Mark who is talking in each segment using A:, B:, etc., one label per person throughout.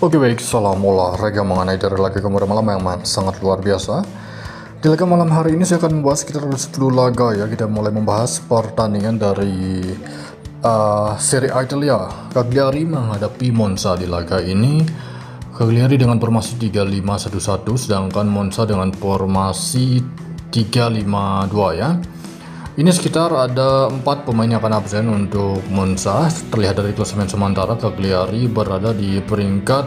A: Oke baik, salam olahraga mengenai dari laga kemarin malam yang sangat luar biasa. Di laga malam hari ini saya akan membahas sekitar 10 laga ya. Kita mulai membahas pertandingan dari Serie A Italia. Cagliari menghadapi Monza di laga ini. Cagliari dengan formasi 3-5-1-1, sedangkan Monza dengan formasi 3-5-2 ya. Ini sekitar ada 4 pemain yang akan absen untuk Monza. Terlihat dari klasemen sementara, Cagliari berada di peringkat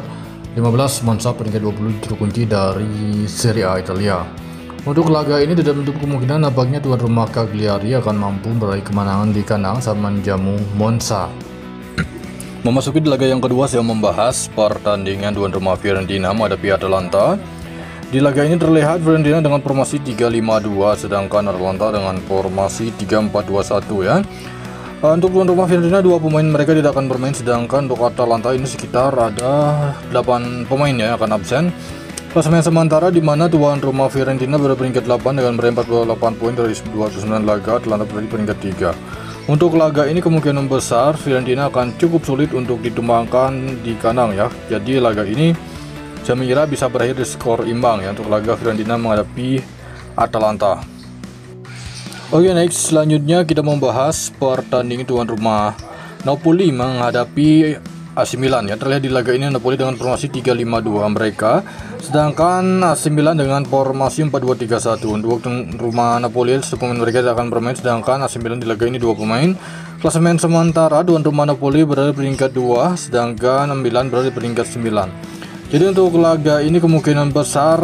A: 15, Monza peringkat 20 terkunci dari Serie A Italia. Untuk laga ini tidak menutup kemungkinan nampaknya tuan rumah Cagliari akan mampu meraih kemenangan di kandang saat menjamu Monza. Memasuki di laga yang kedua, saya membahas pertandingan tuan rumah Fiorentina menghadapi Atalanta. Di laga ini terlihat Fiorentina dengan formasi 3-5-2, sedangkan Atalanta dengan formasi 3-4-2-1 ya. Untuk tuan rumah Fiorentina, 2 pemain mereka tidak akan bermain, sedangkan untuk Atalanta ini sekitar ada 8 pemain ya yang akan absen. Klasemen sementara di mana tuan rumah Fiorentina berada peringkat 8 dengan meraih 48 poin dari 29 laga, Atalanta berada di peringkat 3. Untuk laga ini kemungkinan besar Fiorentina akan cukup sulit untuk ditumbangkan di kandang ya. Jadi laga ini saya mengira bisa berakhir di skor imbang ya untuk laga Fiorentina menghadapi Atalanta. Oke, next selanjutnya kita membahas pertandingan tuan rumah Napoli menghadapi AC Milan ya. Terlihat di laga ini Napoli dengan formasi 3-5-2 mereka, sedangkan AC Milan dengan formasi 4-2-3-1. Untuk rumah Napoli, 1 pemain mereka akan bermain, sedangkan AC Milan di laga ini 2 pemain. Klasemen sementara tuan rumah Napoli berada di peringkat 2, sedangkan Milan berada di peringkat 9. Jadi untuk laga ini kemungkinan besar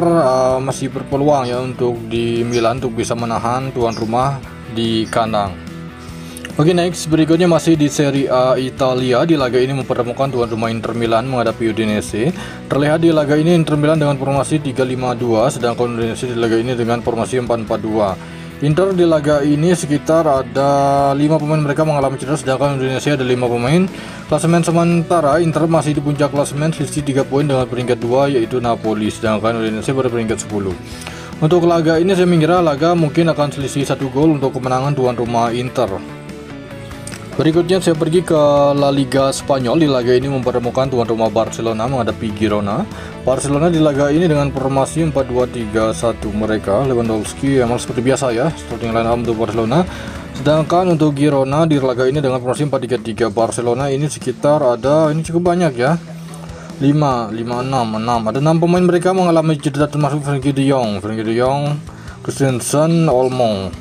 A: masih berpeluang ya untuk di Milan untuk bisa menahan tuan rumah di kandang. Oke, next berikutnya masih di Serie A Italia. Di laga ini mempertemukan tuan rumah Inter Milan menghadapi Udinese. Terlihat di laga ini Inter Milan dengan formasi 3-5-2, sedangkan Udinese di laga ini dengan formasi 4-4-2. Inter di laga ini sekitar ada 5 pemain mereka mengalami cedera, sedangkan Indonesia ada 5 pemain. Klasemen sementara Inter masih di puncak klasemen selisih 3 poin dengan peringkat 2 yaitu Napoli, sedangkan Indonesia pada peringkat 10. Untuk laga ini saya mengira laga mungkin akan selisih 1 gol untuk kemenangan tuan rumah Inter. Berikutnya saya pergi ke La Liga Spanyol. Di laga ini mempertemukan tuan rumah Barcelona menghadapi Girona. Barcelona di laga ini dengan formasi 4-2-3-1 mereka. Lewandowski emang seperti biasa ya, starting line up untuk Barcelona. Sedangkan untuk Girona di laga ini dengan formasi 4-3-3. Barcelona ini sekitar ada, ini cukup banyak ya, 5, 6. Ada 6 pemain mereka mengalami cedera termasuk Frenkie de Jong, Christensen, Olmo.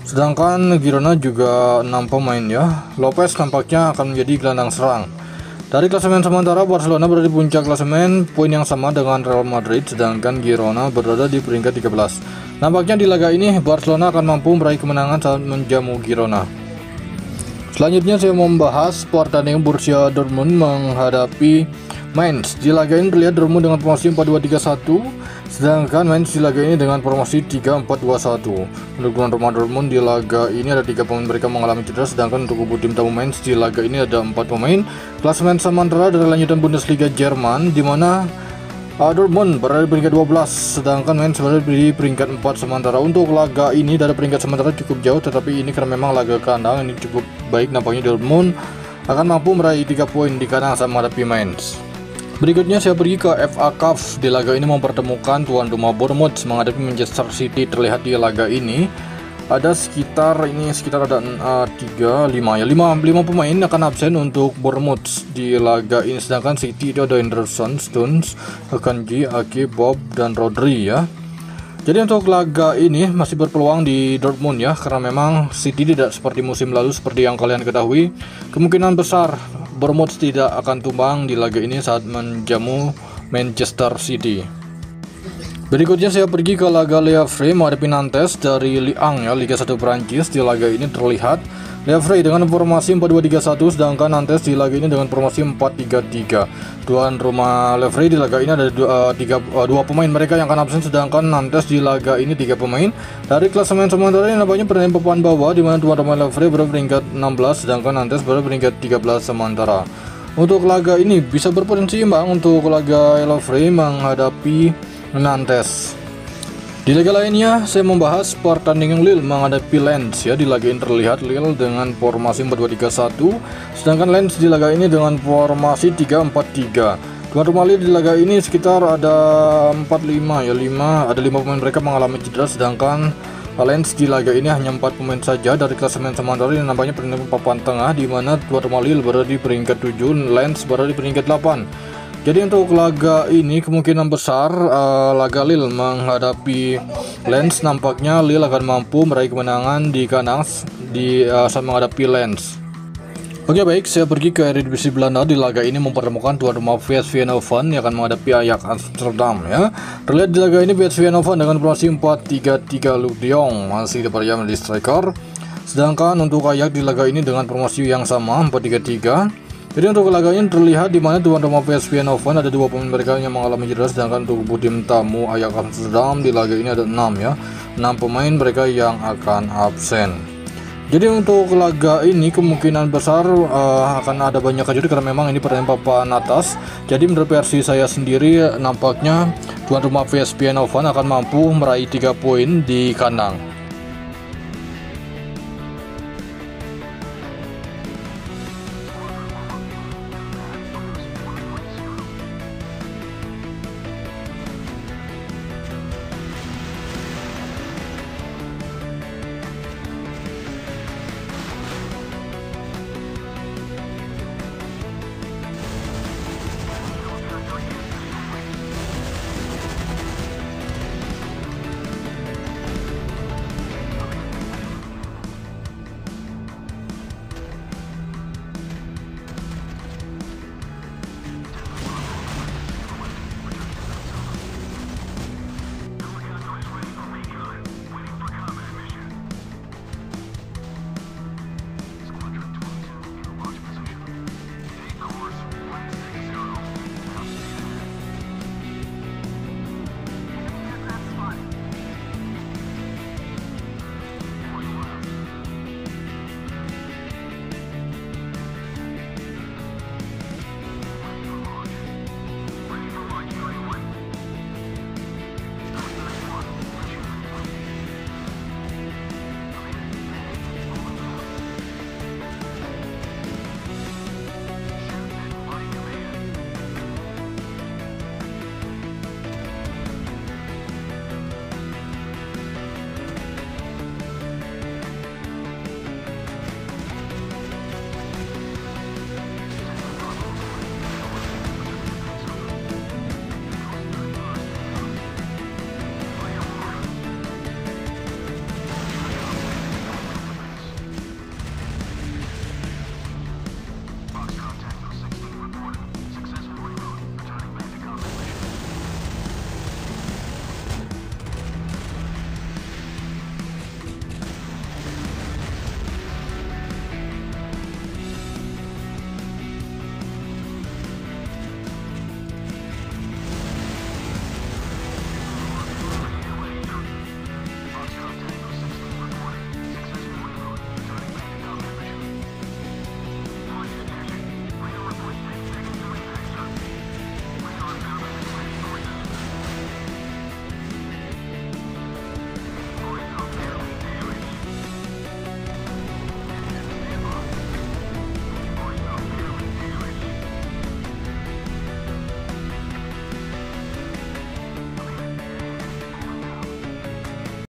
A: Sedangkan Girona juga 6 pemain ya. Lopez nampaknya akan menjadi gelandang serang. Dari klasemen sementara Barcelona berada di puncak klasemen, poin yang sama dengan Real Madrid, sedangkan Girona berada di peringkat 13. Nampaknya di laga ini Barcelona akan mampu meraih kemenangan saat menjamu Girona. Selanjutnya saya membahas pertandingan Borussia Dortmund menghadapi Mainz. Di laga ini terlihat Dortmund dengan formasi 4-2-3-1, sedangkan Mainz di laga ini dengan formasi 3-4-2-1. Untuk tuan rumah Dortmund di laga ini ada 3 pemain mereka mengalami cedera, sedangkan untuk kubu tim tamu Mainz di laga ini ada 4 pemain. Klasemen sementara dari lanjutan Bundesliga Jerman, di mana Dortmund berada di peringkat 12, sedangkan Mainz berada di peringkat 4 sementara. Untuk laga ini dari peringkat sementara cukup jauh, tetapi ini karena memang laga kandang ini cukup baik, nampaknya Dortmund akan mampu meraih 3 poin di kandang saat menghadapi Mainz. Berikutnya saya pergi ke FA Cup. Di laga ini mempertemukan tuan rumah Bournemouth menghadapi Manchester City. Terlihat di laga ini ada sekitar ada 3, 5 ya, 5 pemain akan absen untuk Bournemouth di laga ini, sedangkan City itu ada Henderson, Stones, Akanji, Ake, Bob, dan Rodri ya. Jadi untuk laga ini masih berpeluang di Dortmund ya, karena memang City tidak seperti musim lalu seperti yang kalian ketahui. Kemungkinan besar Bournemouth tidak akan tumbang di laga ini saat menjamu Manchester City. Berikutnya saya pergi ke laga Le Havre menghadapi Nantes dari Ligue 1 ya, Liga 1 Prancis. Di laga ini terlihat Le Havre dengan formasi 4-2-3-1, sedangkan Nantes di laga ini dengan formasi 4-3-3. Tuan rumah Le Havre di laga ini ada 2 pemain mereka yang akan absen, sedangkan Nantes di laga ini 3 pemain. Dari klasemen sementara ini nampaknya berada di papan bawah, di mana tuan rumah Le Havre berada peringkat 16, sedangkan Nantes berada peringkat 13 sementara. Untuk laga ini bisa berpotensi imbang untuk laga Le Havre menghadapi Nantes. Di laga lainnya saya membahas pertandingan Lille menghadapi Lens ya. Di laga ini terlihat Lille dengan formasi 4-2-3-1, sedangkan Lens di laga ini dengan formasi 3-4-3. Tuan rumah Lille di laga ini sekitar ada 4-5 ya, 5 pemain mereka mengalami cedera, sedangkan Lens di laga ini hanya 4 pemain saja dari klasemen sementara yang nampaknya peringkat papan tengah, di mana Tuan rumah Lille berada di peringkat 7, Lens berada di peringkat 8. Jadi untuk laga ini kemungkinan besar laga Lille menghadapi Lens, nampaknya Lille akan mampu meraih kemenangan di kandang saat menghadapi Lens. Oke baik, saya pergi ke Eredivisie Belanda. Di laga ini mempertemukan tuan rumah PSV Eindhoven yang akan menghadapi Ajax Amsterdam ya. Terlihat di laga ini PSV Eindhoven dengan formasi 4-3-3 Luc de Jong masih dipercaya menjadi striker. Sedangkan untuk Ajax di laga ini dengan formasi yang sama 4-3-3. Jadi untuk laga ini terlihat di mana tuan rumah PSV Eindhoven ada 2 pemain mereka yang mengalami cedera, sedangkan untuk tim tamu Ajax Amsterdam di laga ini ada 6 ya. 6 pemain mereka yang akan absen. Jadi untuk laga ini kemungkinan besar akan ada banyak kejutan karena memang ini pertandingan papan atas. Jadi menurut versi saya sendiri nampaknya tuan rumah PSV Eindhoven akan mampu meraih 3 poin di kandang.